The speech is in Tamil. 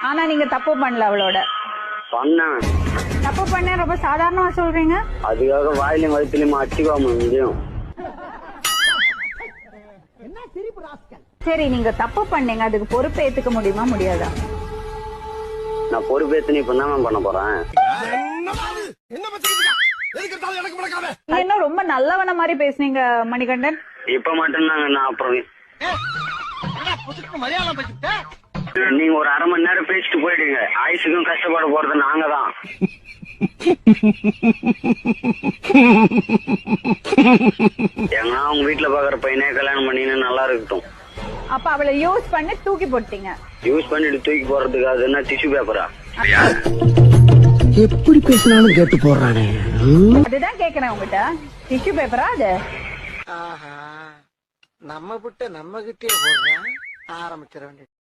ஆனா நீங்க தப்பு பண்ணல அவளோட. பண்ணேன். தப்பு பண்ண ரொம்ப சாதாரணமா சொல்றீங்க. அதுக்காக வாயிலையும் வயிற்றுலயும் அடிச்சுக்காம முடியும். சரி நீங்க தப்பு பண்ணீங்க, அதுக்கு பொறுப்பு ஏத்துக்க முடியுமா முடியாதா? நான் பொறுப்பேத்து இப்ப தான் பண்ண போறேன். என்ன ரொம்ப நல்லவன மாதிரி பேசுனீங்க மணிகண்டன். இப்ப மட்டும் நான் அப்புறம் நீங்க ஒரு அரை மணி நேரம் பேசிட்டு போயிடுங்க. ஆயுசுக்கும் கஷ்டப்பட போறது நாங்க தான். ஏன்னா அவங்க வீட்டுல பாக்குற பையனே கல்யாணம் பண்ணின்னு நல்லா இருக்கட்டும். அப்ப அவளை யூஸ் பண்ணி தூக்கி போட்டீங்க. யூஸ் பண்ணிட்டு தூக்கி போறதுக்கு அது என்ன டிஷ்யூ பேப்பரா? எப்படி பேசினாலும் கேட்டு போறானே. அதுதான் கேக்குறேன் உங்ககிட்ட. டிஷ்யூ பேப்பரா அது? நம்ம விட்டு நம்ம கிட்டே போடுறேன் ஆரம்பிச்சிட வேண்டியது.